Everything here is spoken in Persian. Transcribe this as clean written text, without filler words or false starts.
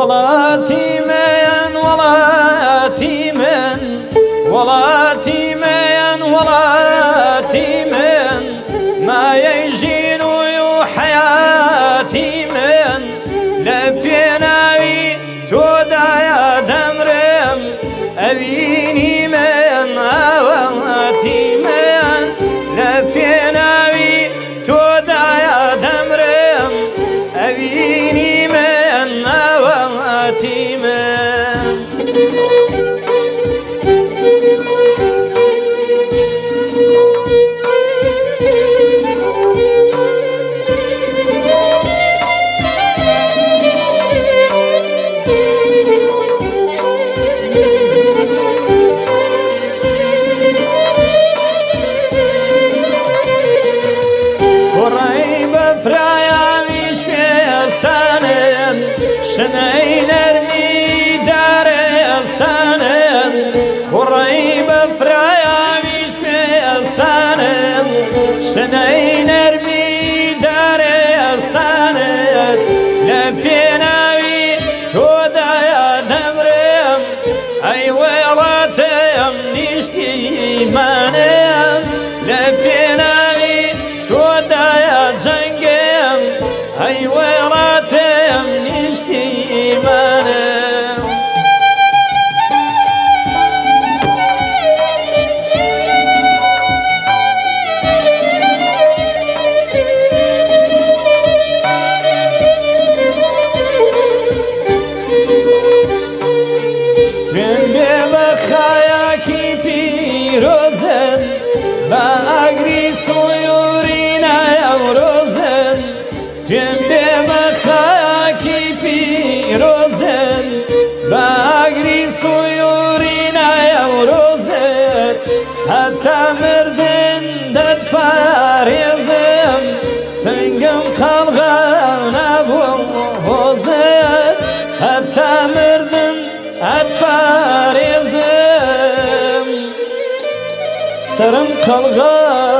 ولاتيمين ولاتيمين ولاتيمين ولاتيمين ما يجين حياتي من لبيناوي تودا يا دمرم أبيني من ولاتيمين لبيناوي تودا يا دمرم أبيني من ولاتيمين شنين ارمي دار السنن قريب فرايا مش في السنن شنين ارمي دار السنن لبيناوي تودا يا دمرم اي ويلاتم نشتي مانم لبيناوي تودا يا زنقم اي ويلاتم نشتي مانم سوين ببخاياكي بيروزن باقري سيورينا يوروزن سوين ببخاياكي بيروزن باقري سيورينا يوروزن حتى مردن دد باريزم سنقم قلغان ابو هوزن حتى مردن أتباريزم سرم قلغان